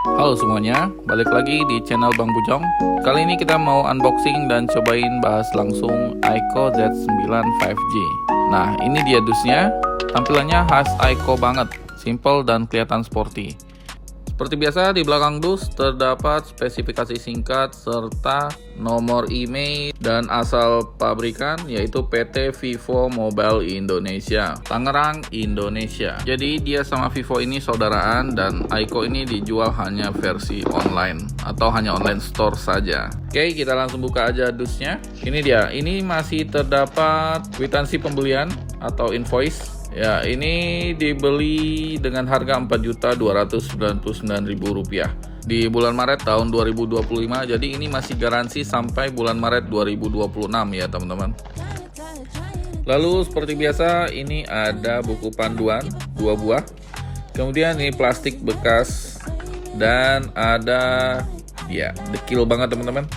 Halo semuanya, balik lagi di channel Bang Bujong. Kali ini kita mau unboxing dan cobain bahas langsung Aiko Z9 5G. Nah, ini dia dusnya. Tampilannya khas Aiko banget, simple dan kelihatan sporty. Seperti biasa, di belakang dus terdapat spesifikasi singkat serta nomor email dan asal pabrikan, yaitu PT Vivo Mobile Indonesia, Tangerang, Indonesia. Jadi dia sama Vivo ini saudaraan, dan Aiko ini dijual hanya versi online atau hanya online store saja. Oke, kita langsung buka aja dusnya. Ini dia, ini masih terdapat kwitansi pembelian atau invoice. Ya, ini dibeli dengan harga Rp4.299.000 di bulan Maret tahun 2025. Jadi ini masih garansi sampai bulan Maret 2026 ya teman-teman. Lalu seperti biasa ini ada buku panduan 2 buah. Kemudian ini plastik bekas dan ada ya dekil banget teman-teman.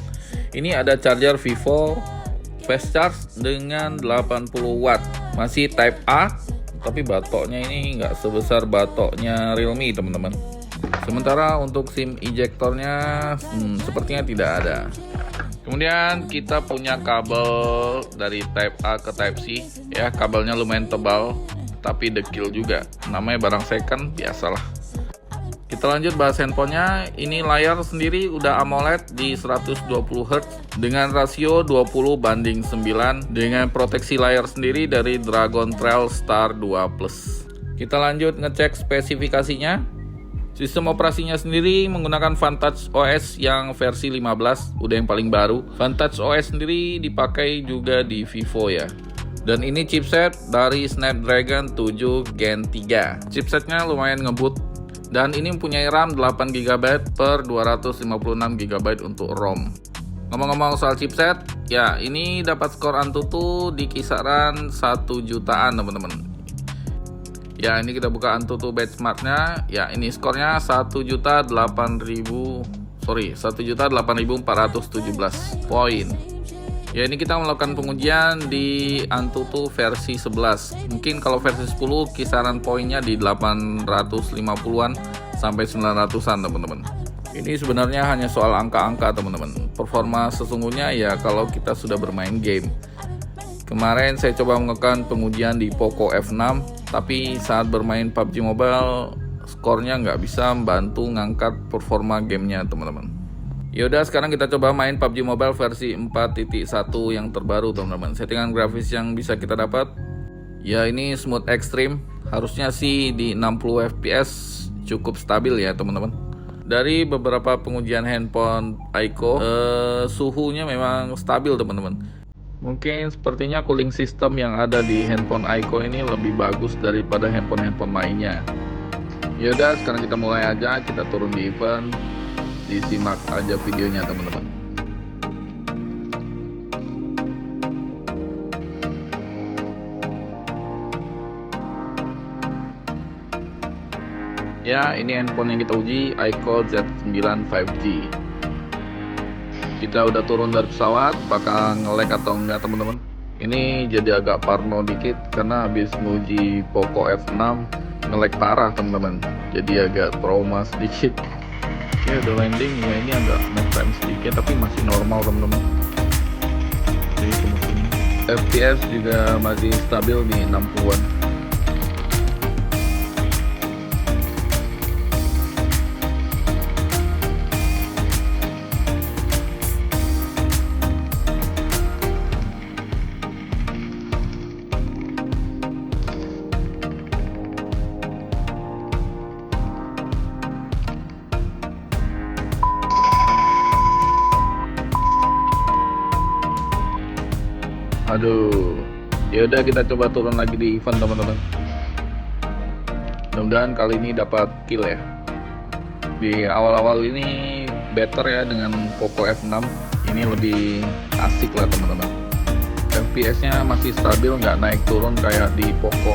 Ini ada charger Vivo fast charge dengan 80 watt. Masih type A. Tapi batoknya ini nggak sebesar batoknya Realme teman-teman. Sementara untuk SIM ejectornya sepertinya tidak ada. Kemudian kita punya kabel dari Type A ke Type C. Ya, kabelnya lumayan tebal tapi dekil juga. Namanya barang second, biasalah. Kita lanjut bahas handphonenya. Ini layar sendiri udah AMOLED di 120Hz dengan rasio 20:9 dengan proteksi layar sendiri dari Dragon Trail Star 2 Plus. Kita lanjut ngecek spesifikasinya. Sistem operasinya sendiri menggunakan Vantage OS yang versi 15, udah yang paling baru. Vantage OS sendiri dipakai juga di Vivo ya. Dan ini chipset dari Snapdragon 7 Gen 3. Chipsetnya lumayan ngebut. Dan ini mempunyai RAM 8GB per 256GB untuk ROM. Ngomong-ngomong soal chipset, ya ini dapat skor Antutu di kisaran 1 jutaan teman-teman. Ya ini kita buka Antutu benchmarknya. Ya ini skornya 1.8.417 poin. Ya ini kita melakukan pengujian di Antutu versi 11. Mungkin kalau versi 10 kisaran poinnya di 850-an sampai 900-an teman-teman. Ini sebenarnya hanya soal angka-angka teman-teman. Performa sesungguhnya ya kalau kita sudah bermain game. Kemarin saya coba melakukan pengujian di Poco F6, tapi saat bermain PUBG Mobile skornya nggak bisa membantu ngangkat performa gamenya teman-teman. Yaudah, sekarang kita coba main PUBG Mobile versi 4.1 yang terbaru teman-teman. Settingan grafis yang bisa kita dapat, ya ini smooth extreme. Harusnya sih di 60 fps cukup stabil ya teman-teman. Dari beberapa pengujian handphone Aiko, suhunya memang stabil teman-teman. Mungkin sepertinya cooling system yang ada di handphone Aiko ini lebih bagus daripada handphone-handphone lainnya. Yaudah, sekarang kita mulai aja. Kita turun di event. Disimak aja videonya teman-teman. Ya, ini handphone yang kita uji, Aiko Z9 5G. Kita udah turun dari pesawat, bakal nge-lag atau enggak teman-teman. Ini jadi agak parno dikit karena habis nguji Poco F6 nge-lag parah teman-teman. Jadi agak trauma sedikit. Ya udah landing, ya ini agak nge-frame sedikit tapi masih normal teman-teman. Jadi kemungkinan FPS juga masih stabil di 60-an. Aduh, yaudah kita coba turun lagi di event teman-teman. Mudah-mudahan kali ini dapat kill ya. Di awal-awal ini better ya dengan Poco F6. Ini lebih asik lah teman-teman. FPS-nya masih stabil, nggak naik turun kayak di Poco.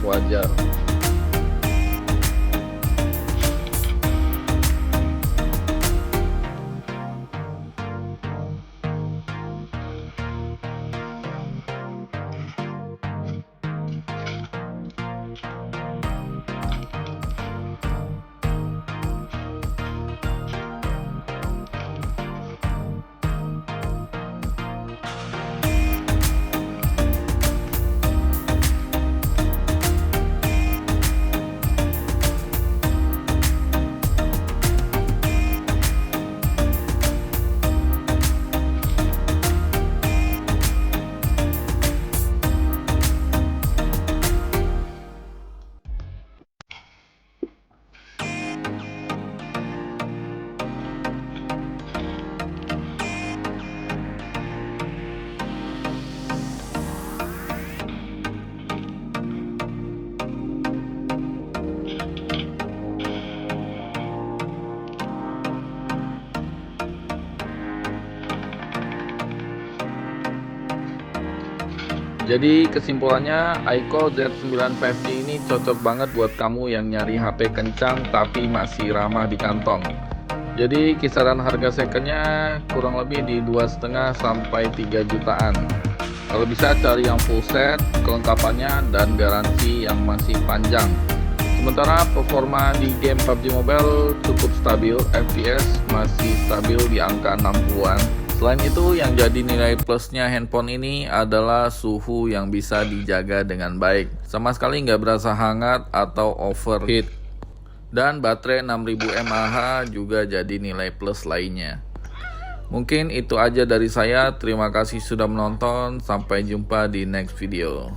wajar. Jadi kesimpulannya, iQOO Z9 5G ini cocok banget buat kamu yang nyari HP kencang tapi masih ramah di kantong. Jadi kisaran harga secondnya kurang lebih di 2,5 sampai 3 jutaan. Kalau bisa cari yang full set, kelengkapannya dan garansi yang masih panjang. Sementara performa di game PUBG Mobile cukup stabil, FPS masih stabil di angka 60-an. Selain itu, yang jadi nilai plusnya handphone ini adalah suhu yang bisa dijaga dengan baik. Sama sekali nggak berasa hangat atau overheat. Dan baterai 6000 mAh juga jadi nilai plus lainnya. Mungkin itu aja dari saya. Terima kasih sudah menonton. Sampai jumpa di next video.